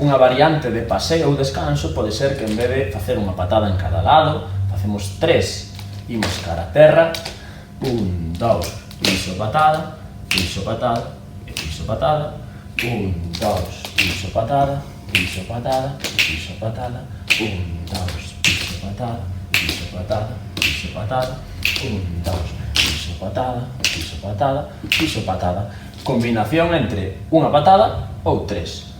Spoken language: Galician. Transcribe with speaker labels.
Speaker 1: Unha variante de paseo ou descanso pode ser que en vez de facer unha patada en cada lado, facemos 3, imos cara a terra, 1, 2, piso patada, piso patada, e piso patada, 1, 2, piso patada, piso patada, piso patada, 1, 2, piso patada, piso patada, piso patada, 1, 2, piso patada, piso patada, piso patada. Combinación entre unha patada ou 3.